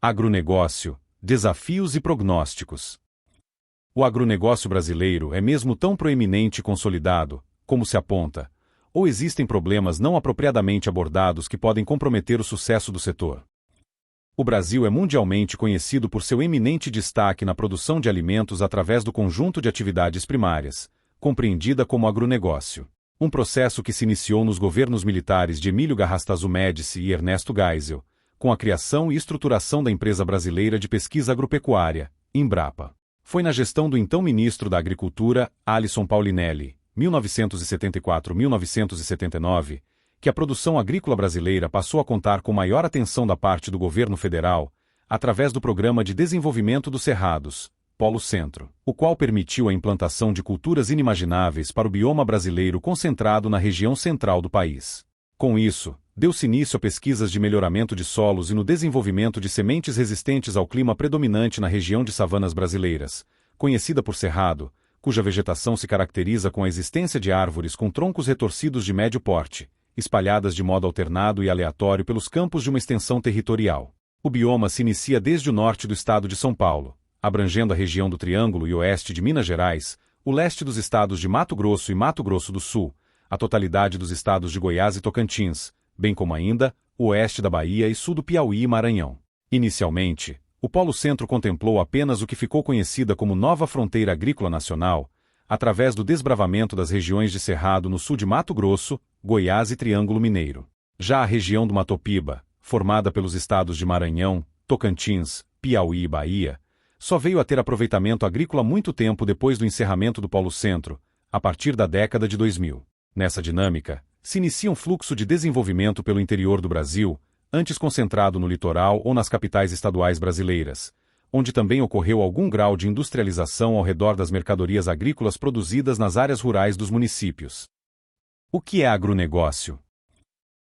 Agronegócio, desafios e prognósticos. O agronegócio brasileiro é mesmo tão proeminente e consolidado, como se aponta, ou existem problemas não apropriadamente abordados que podem comprometer o sucesso do setor? O Brasil é mundialmente conhecido por seu eminente destaque na produção de alimentos através do conjunto de atividades primárias, compreendida como agronegócio. Um processo que se iniciou nos governos militares de Emílio Garrastazu Médici e Ernesto Geisel, com a criação e estruturação da Empresa Brasileira de Pesquisa Agropecuária, Embrapa. Foi na gestão do então ministro da Agricultura, Alisson Paulinelli, 1974-1979, que a produção agrícola brasileira passou a contar com maior atenção da parte do governo federal, através do Programa de Desenvolvimento dos Cerrados, Polo Centro, o qual permitiu a implantação de culturas inimagináveis para o bioma brasileiro concentrado na região central do país. Com isso, deu-se início a pesquisas de melhoramento de solos e no desenvolvimento de sementes resistentes ao clima predominante na região de savanas brasileiras, conhecida por Cerrado, cuja vegetação se caracteriza com a existência de árvores com troncos retorcidos de médio porte, espalhadas de modo alternado e aleatório pelos campos de uma extensão territorial. O bioma se inicia desde o norte do estado de São Paulo, abrangendo a região do Triângulo e oeste de Minas Gerais, o leste dos estados de Mato Grosso e Mato Grosso do Sul, a totalidade dos estados de Goiás e Tocantins, bem como ainda o oeste da Bahia e sul do Piauí e Maranhão. Inicialmente, o Polo Centro contemplou apenas o que ficou conhecida como Nova Fronteira Agrícola Nacional, através do desbravamento das regiões de Cerrado no sul de Mato Grosso, Goiás e Triângulo Mineiro. Já a região do Matopiba, formada pelos estados de Maranhão, Tocantins, Piauí e Bahia, só veio a ter aproveitamento agrícola muito tempo depois do encerramento do Polo Centro, a partir da década de 2000. Nessa dinâmica, se inicia um fluxo de desenvolvimento pelo interior do Brasil, antes concentrado no litoral ou nas capitais estaduais brasileiras, onde também ocorreu algum grau de industrialização ao redor das mercadorias agrícolas produzidas nas áreas rurais dos municípios. O que é agronegócio?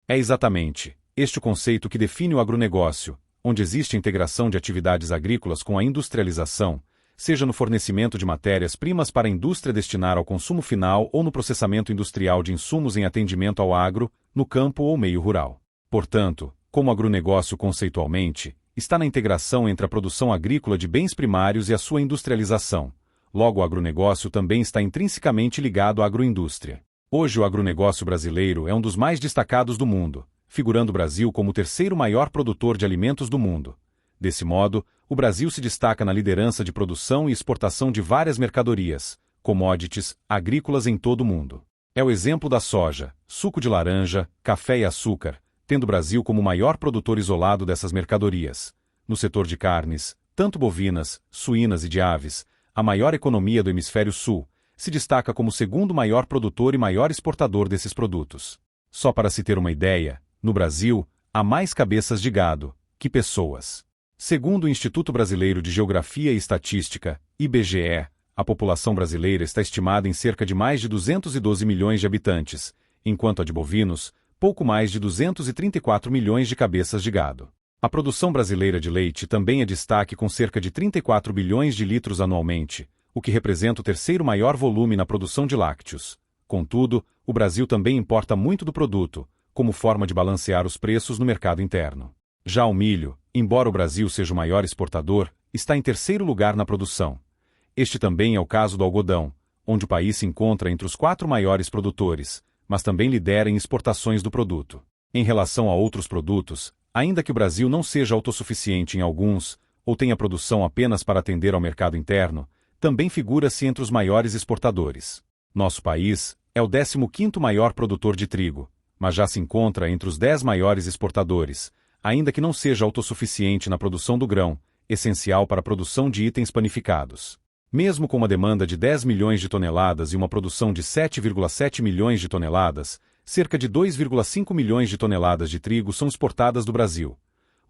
É exatamente este o conceito que define o agronegócio, onde existe a integração de atividades agrícolas com a industrialização, seja no fornecimento de matérias-primas para a indústria destinar ao consumo final ou no processamento industrial de insumos em atendimento ao agro, no campo ou meio rural. Portanto, como agronegócio conceitualmente, está na integração entre a produção agrícola de bens primários e a sua industrialização. Logo, o agronegócio também está intrinsecamente ligado à agroindústria. Hoje o agronegócio brasileiro é um dos mais destacados do mundo, figurando o Brasil como o terceiro maior produtor de alimentos do mundo. Desse modo, o Brasil se destaca na liderança de produção e exportação de várias mercadorias, commodities, agrícolas em todo o mundo. É o exemplo da soja, suco de laranja, café e açúcar, tendo o Brasil como o maior produtor isolado dessas mercadorias. No setor de carnes, tanto bovinas, suínas e de aves, a maior economia do hemisfério sul, se destaca como o segundo maior produtor e maior exportador desses produtos. Só para se ter uma ideia, no Brasil, há mais cabeças de gado que pessoas. Segundo o Instituto Brasileiro de Geografia e Estatística, IBGE, a população brasileira está estimada em cerca de mais de 212 milhões de habitantes, enquanto a de bovinos, pouco mais de 234 milhões de cabeças de gado. A produção brasileira de leite também é destaque com cerca de 34 bilhões de litros anualmente, o que representa o terceiro maior volume na produção de lácteos. Contudo, o Brasil também importa muito do produto, como forma de balancear os preços no mercado interno. Já o milho, embora o Brasil seja o maior exportador, está em terceiro lugar na produção. Este também é o caso do algodão, onde o país se encontra entre os 4 maiores produtores, mas também lidera em exportações do produto. Em relação a outros produtos, ainda que o Brasil não seja autossuficiente em alguns, ou tenha produção apenas para atender ao mercado interno, também figura-se entre os maiores exportadores. Nosso país é o 15º maior produtor de trigo, mas já se encontra entre os 10 maiores exportadores, ainda que não seja autossuficiente na produção do grão, essencial para a produção de itens panificados. Mesmo com uma demanda de 10 milhões de toneladas e uma produção de 7,7 milhões de toneladas, cerca de 2,5 milhões de toneladas de trigo são exportadas do Brasil.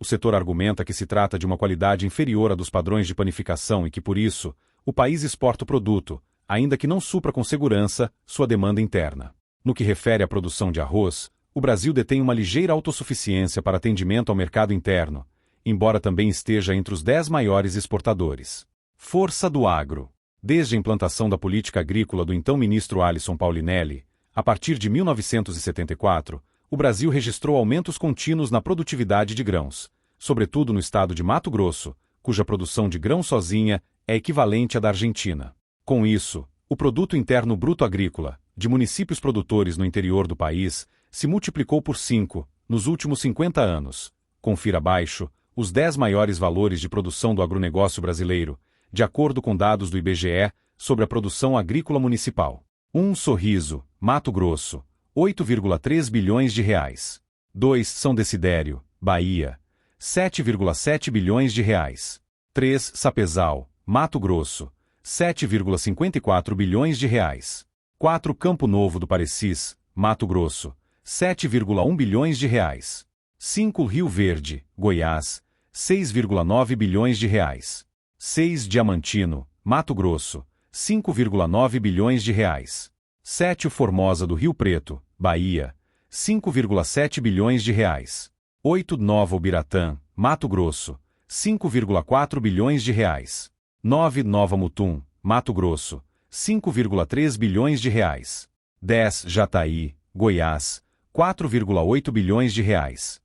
O setor argumenta que se trata de uma qualidade inferior à dos padrões de panificação e que, por isso, o país exporta o produto, ainda que não supra com segurança sua demanda interna. No que refere à produção de arroz, o Brasil detém uma ligeira autossuficiência para atendimento ao mercado interno, embora também esteja entre os 10 maiores exportadores. Força do agro. Desde a implantação da política agrícola do então ministro Alisson Paulinelli, a partir de 1974, o Brasil registrou aumentos contínuos na produtividade de grãos, sobretudo no estado de Mato Grosso, cuja produção de grão sozinha é equivalente à da Argentina. Com isso, o Produto Interno Bruto Agrícola, de municípios produtores no interior do país, se multiplicou por 5 nos últimos 50 anos. Confira abaixo os 10 maiores valores de produção do agronegócio brasileiro, de acordo com dados do IBGE sobre a produção agrícola municipal. 1. Sorriso, Mato Grosso, 8,3 bilhões de reais. 2. São Decidério, Bahia, 7,7 bilhões de reais. 3. Sapezal, Mato Grosso, 7,54 bilhões de reais. 4. Campo Novo do Parecis, Mato Grosso, 7,1 bilhões de reais. 5. Rio Verde, Goiás, 6,9 bilhões de reais. 6. Diamantino, Mato Grosso, 5,9 bilhões de reais. 7. Formosa do Rio Preto, Bahia, 5,7 bilhões de reais. 8. Nova Ubiratã, Mato Grosso, 5,4 bilhões de reais. 9. Nova Mutum, Mato Grosso, 5,3 bilhões de reais. 10. Jataí, Goiás, 4,8 bilhões de reais.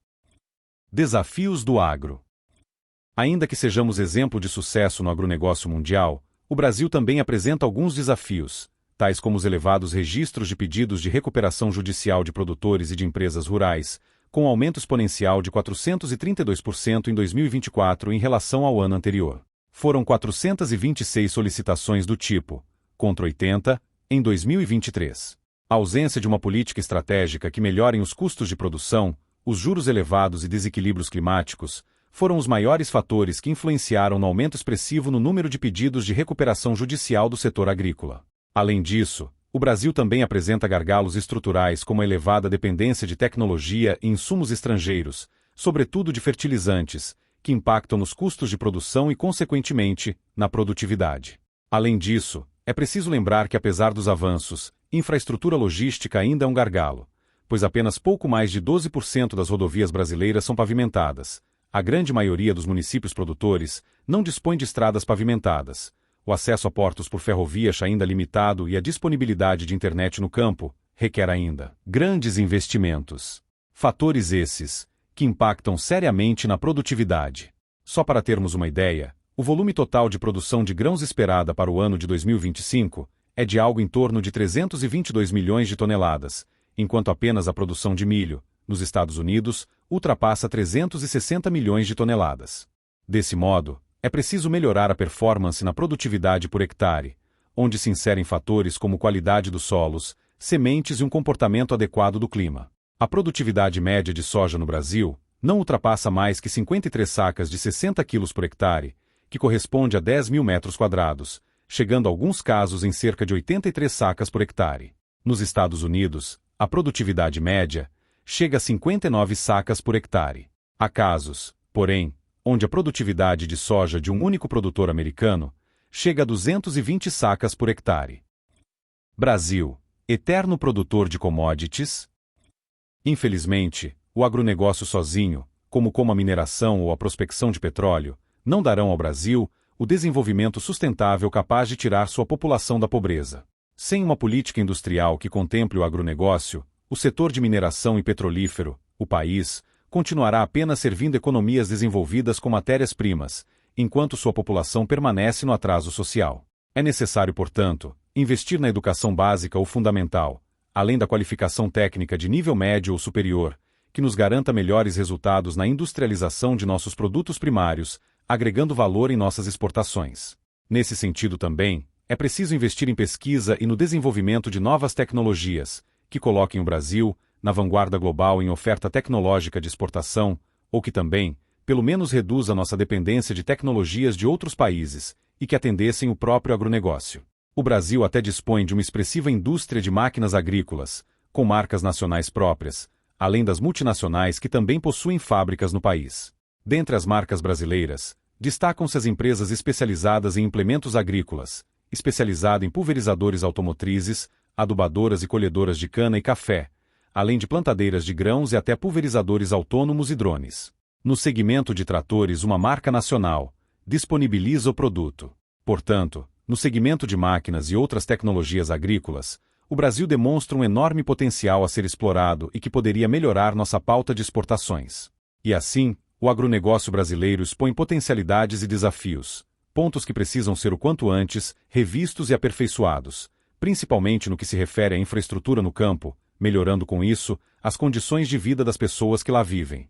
Desafios do agro. Ainda que sejamos exemplo de sucesso no agronegócio mundial, o Brasil também apresenta alguns desafios, tais como os elevados registros de pedidos de recuperação judicial de produtores e de empresas rurais, com aumento exponencial de 432% em 2024 em relação ao ano anterior. Foram 426 solicitações do tipo, contra 80, em 2023. A ausência de uma política estratégica que melhore os custos de produção, os juros elevados e desequilíbrios climáticos, foram os maiores fatores que influenciaram no aumento expressivo no número de pedidos de recuperação judicial do setor agrícola. Além disso, o Brasil também apresenta gargalos estruturais como a elevada dependência de tecnologia e insumos estrangeiros, sobretudo de fertilizantes, que impactam nos custos de produção e, consequentemente, na produtividade. Além disso, é preciso lembrar que, apesar dos avanços, infraestrutura logística ainda é um gargalo, pois apenas pouco mais de 12% das rodovias brasileiras são pavimentadas. A grande maioria dos municípios produtores não dispõe de estradas pavimentadas. O acesso a portos por ferrovia é ainda limitado e a disponibilidade de internet no campo requer ainda grandes investimentos. Fatores esses que impactam seriamente na produtividade. Só para termos uma ideia, o volume total de produção de grãos esperada para o ano de 2025 é de algo em torno de 322 milhões de toneladas, enquanto apenas a produção de milho, nos Estados Unidos, ultrapassa 360 milhões de toneladas. Desse modo, é preciso melhorar a performance na produtividade por hectare, onde se inserem fatores como qualidade dos solos, sementes e um comportamento adequado do clima. A produtividade média de soja no Brasil não ultrapassa mais que 53 sacas de 60 quilos por hectare, que corresponde a 10 mil metros quadrados, chegando a alguns casos em cerca de 83 sacas por hectare. Nos Estados Unidos, a produtividade média chega a 59 sacas por hectare. Há casos, porém, onde a produtividade de soja de um único produtor americano chega a 220 sacas por hectare. Brasil, eterno produtor de commodities. Infelizmente, o agronegócio sozinho, como a mineração ou a prospecção de petróleo, não darão ao Brasil o desenvolvimento sustentável capaz de tirar sua população da pobreza. Sem uma política industrial que contemple o agronegócio, o setor de mineração e petrolífero, o país, continuará apenas servindo economias desenvolvidas com matérias-primas, enquanto sua população permanece no atraso social. É necessário, portanto, investir na educação básica ou fundamental, além da qualificação técnica de nível médio ou superior, que nos garanta melhores resultados na industrialização de nossos produtos primários, agregando valor em nossas exportações. Nesse sentido também, é preciso investir em pesquisa e no desenvolvimento de novas tecnologias, que coloquem o Brasil na vanguarda global em oferta tecnológica de exportação, ou que também, pelo menos reduza nossa dependência de tecnologias de outros países e que atendessem o próprio agronegócio. O Brasil até dispõe de uma expressiva indústria de máquinas agrícolas, com marcas nacionais próprias, além das multinacionais que também possuem fábricas no país. Dentre as marcas brasileiras, destacam-se as empresas especializadas em implementos agrícolas, especializada em pulverizadores automotrizes, adubadoras e colhedoras de cana e café, além de plantadeiras de grãos e até pulverizadores autônomos e drones. No segmento de tratores, uma marca nacional disponibiliza o produto. Portanto, no segmento de máquinas e outras tecnologias agrícolas, o Brasil demonstra um enorme potencial a ser explorado e que poderia melhorar nossa pauta de exportações. E assim, o agronegócio brasileiro expõe potencialidades e desafios, pontos que precisam ser o quanto antes revistos e aperfeiçoados, principalmente no que se refere à infraestrutura no campo, melhorando com isso as condições de vida das pessoas que lá vivem.